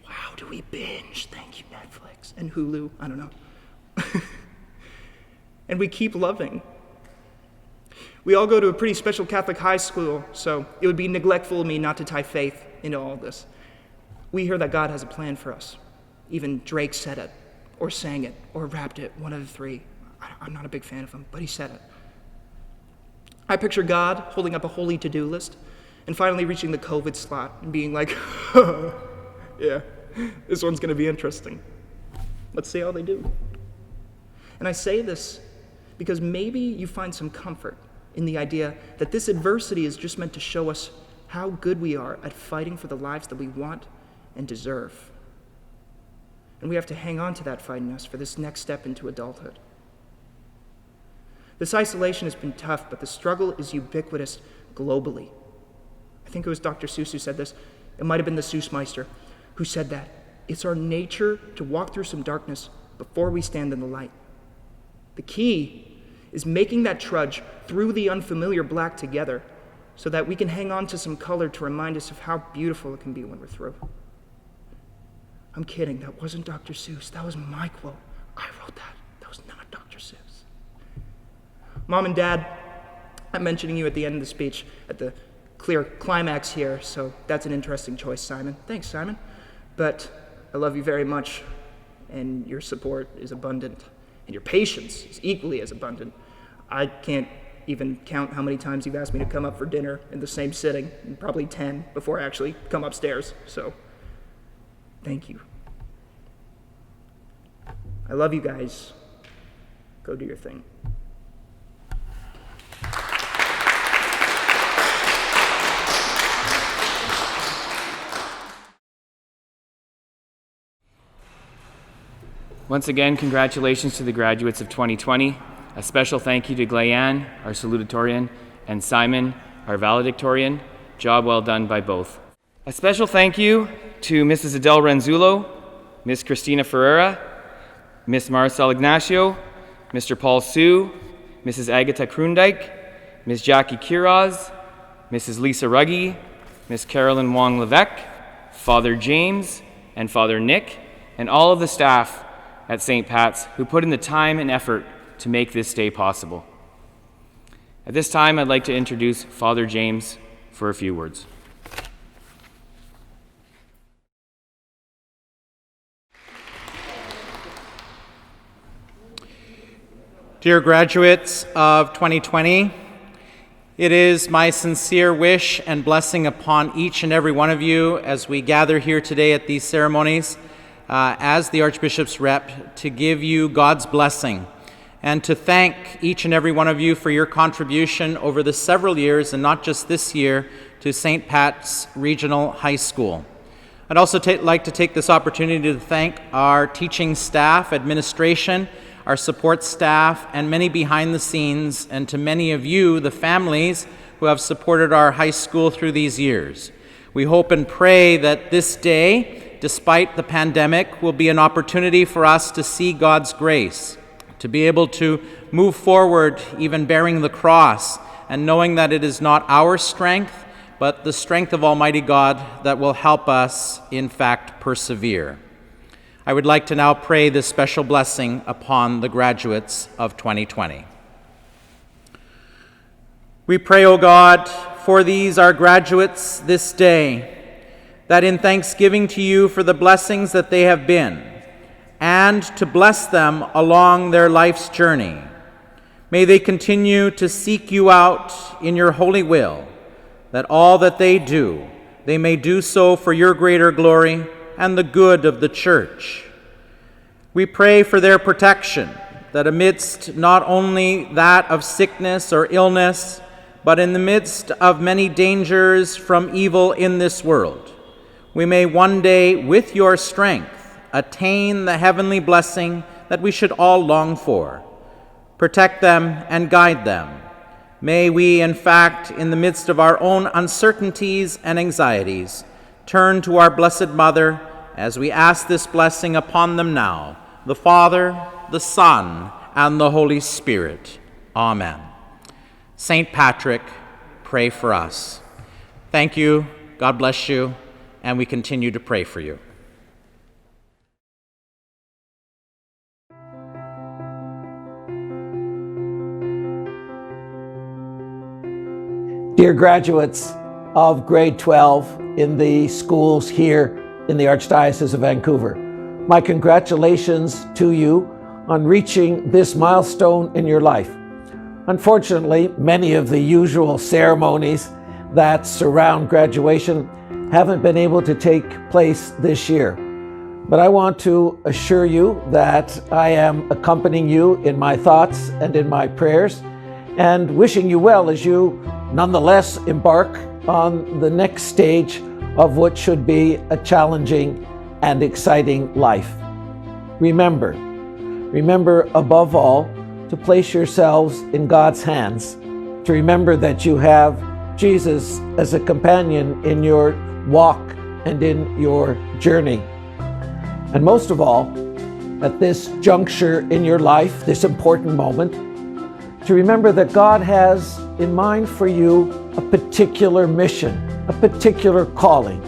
Wow, do we binge? Thank you, Netflix and Hulu. I don't know. And we keep loving. We all go to a pretty special Catholic high school, so it would be neglectful of me not to tie faith into all of this. We hear that God has a plan for us. Even Drake said it, or sang it, or rapped it, one of the three. I'm not a big fan of him, but he said it. I picture God holding up a holy to-do list and finally reaching the COVID slot and being like, yeah, this one's going to be interesting. Let's see how they do. And I say this because maybe you find some comfort in the idea that this adversity is just meant to show us how good we are at fighting for the lives that we want and deserve. And we have to hang on to that fight in us for this next step into adulthood. This isolation has been tough, but the struggle is ubiquitous globally. I think it was Dr. Seuss who said this. It might have been the Seussmeister who said that. It's our nature to walk through some darkness before we stand in the light. The key is making that trudge through the unfamiliar black together so that we can hang on to some color to remind us of how beautiful it can be when we're through. I'm kidding, that wasn't Dr. Seuss, that was my quote. I wrote that, that was not Dr. Seuss. Mom and Dad, I'm mentioning you at the end of the speech, at the clear climax here, so that's an interesting choice, Simon. Thanks, Simon. But I love you very much, and your support is abundant, and your patience is equally as abundant. I can't even count how many times you've asked me to come up for dinner in the same sitting, and probably 10 before I actually come upstairs, so thank you. I love you guys. Go do your thing. Once again, congratulations to the graduates of 2020. A special thank you to Glayan, our salutatorian, and Simon, our valedictorian. Job well done by both. A special thank you to Mrs. Adele Ranzulo, Miss Christina Ferreira, Miss Marcel Ignacio, Mr. Paul Sue, Mrs. Agatha Krundijk, Miss Jackie Kiraz, Mrs. Lisa Ruggie, Miss Carolyn Wong Levesque, Father James, and Father Nick, and all of the staff at St. Pat's who put in the time and effort to make this day possible. At this time, I'd like to introduce Father James for a few words. Dear graduates of 2020, it is my sincere wish and blessing upon each and every one of you as we gather here today at these ceremonies as the Archbishop's rep to give you God's blessing and to thank each and every one of you for your contribution over the several years, and not just this year, to St. Pat's Regional High School. I'd also like to take this opportunity to thank our teaching staff, administration, our support staff, and many behind the scenes, and to many of you, the families, who have supported our high school through these years. We hope and pray that this day, despite the pandemic, will be an opportunity for us to see God's grace, to be able to move forward even bearing the cross and knowing that it is not our strength, but the strength of Almighty God that will help us, in fact, persevere. I would like to now pray this special blessing upon the graduates of 2020. We pray, O God, for these our graduates this day, that in thanksgiving to you for the blessings that they have been, and to bless them along their life's journey, may they continue to seek you out in your holy will, that all that they do, they may do so for your greater glory and the good of the Church. We pray for their protection, that amidst not only that of sickness or illness, but in the midst of many dangers from evil in this world, we may one day, with your strength, attain the heavenly blessing that we should all long for. Protect them and guide them. May we, in fact, in the midst of our own uncertainties and anxieties, turn to our Blessed Mother as we ask this blessing upon them now, the Father, the Son, and the Holy Spirit. Amen. St. Patrick, pray for us. Thank you, God bless you, and we continue to pray for you. Dear graduates of grade 12 in the schools here in the Archdiocese of Vancouver, my congratulations to you on reaching this milestone in your life. Unfortunately, many of the usual ceremonies that surround graduation haven't been able to take place this year. But I want to assure you that I am accompanying you in my thoughts and in my prayers, and wishing you well as you nonetheless embark on the next stage of what should be a challenging and exciting life. Remember above all to place yourselves in God's hands, to remember that you have Jesus as a companion in your walk and in your journey. And most of all, at this juncture in your life, this important moment, to remember that God has in mind for you a particular mission, a particular calling,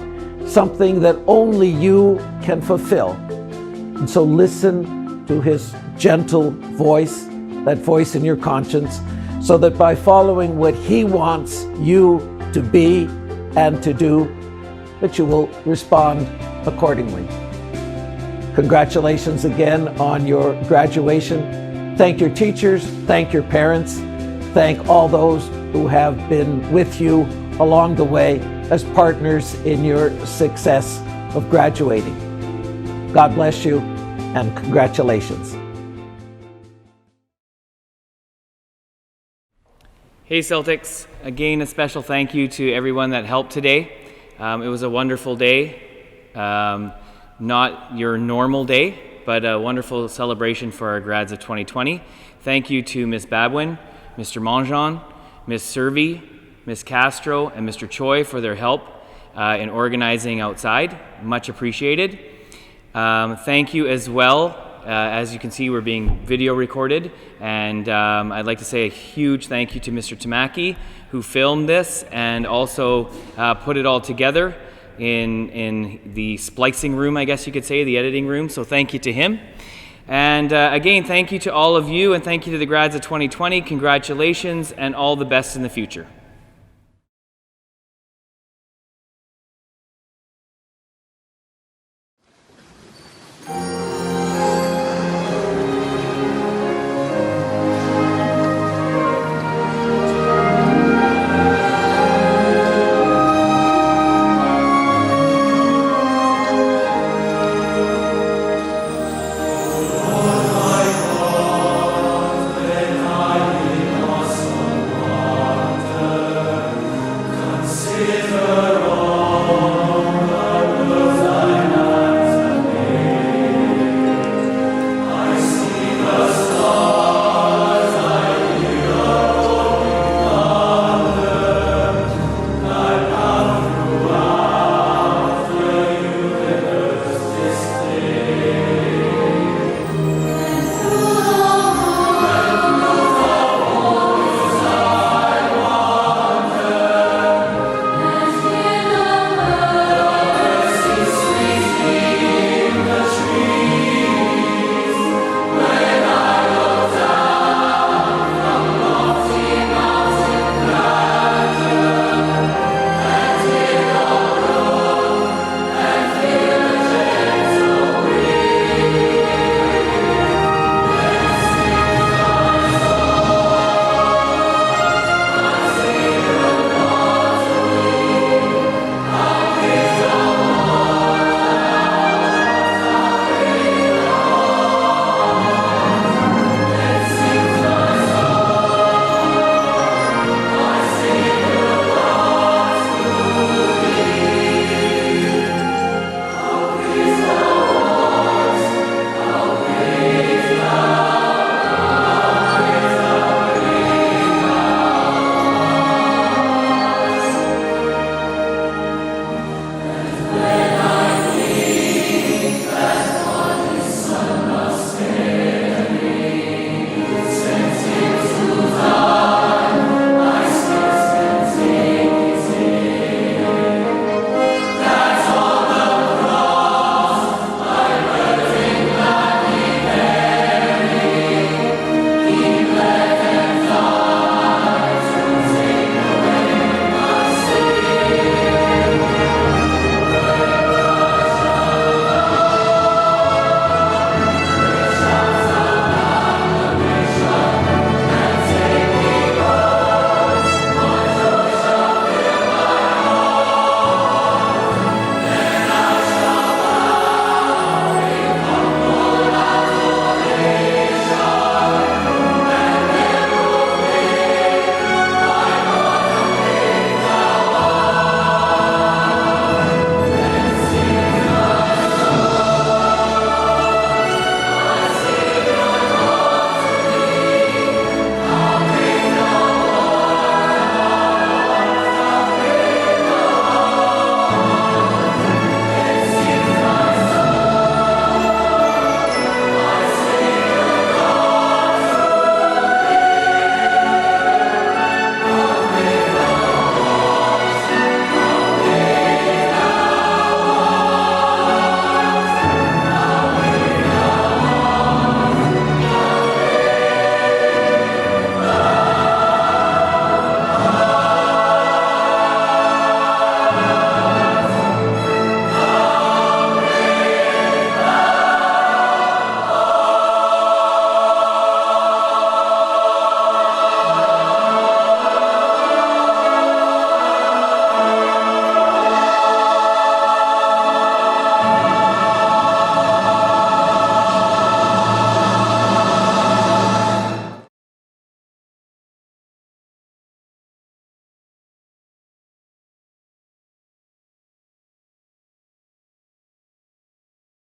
something that only you can fulfill. And so listen to his gentle voice, that voice in your conscience, so that by following what he wants you to be and to do, that you will respond accordingly. Congratulations again on your graduation. Thank your teachers, thank your parents, thank all those who have been with you along the way as partners in your success of graduating. God bless you and congratulations. Hey Celtics, again a special thank you to everyone that helped today. It was a wonderful day, not your normal day, but a wonderful celebration for our grads of 2020. Thank you to Ms. Babwin, Mr. Mongeon, Ms. Servi, Ms. Castro, and Mr. Choi for their help in organizing outside. Much appreciated. Thank you as well. As you can see, we're being video recorded, and I'd like to say a huge thank you to Mr. Tamaki, who filmed this and also put it all together in the splicing room, I guess you could say, the editing room. So thank you to him. And again, thank you to all of you, and thank you to the grads of 2020. Congratulations, and all the best in the future.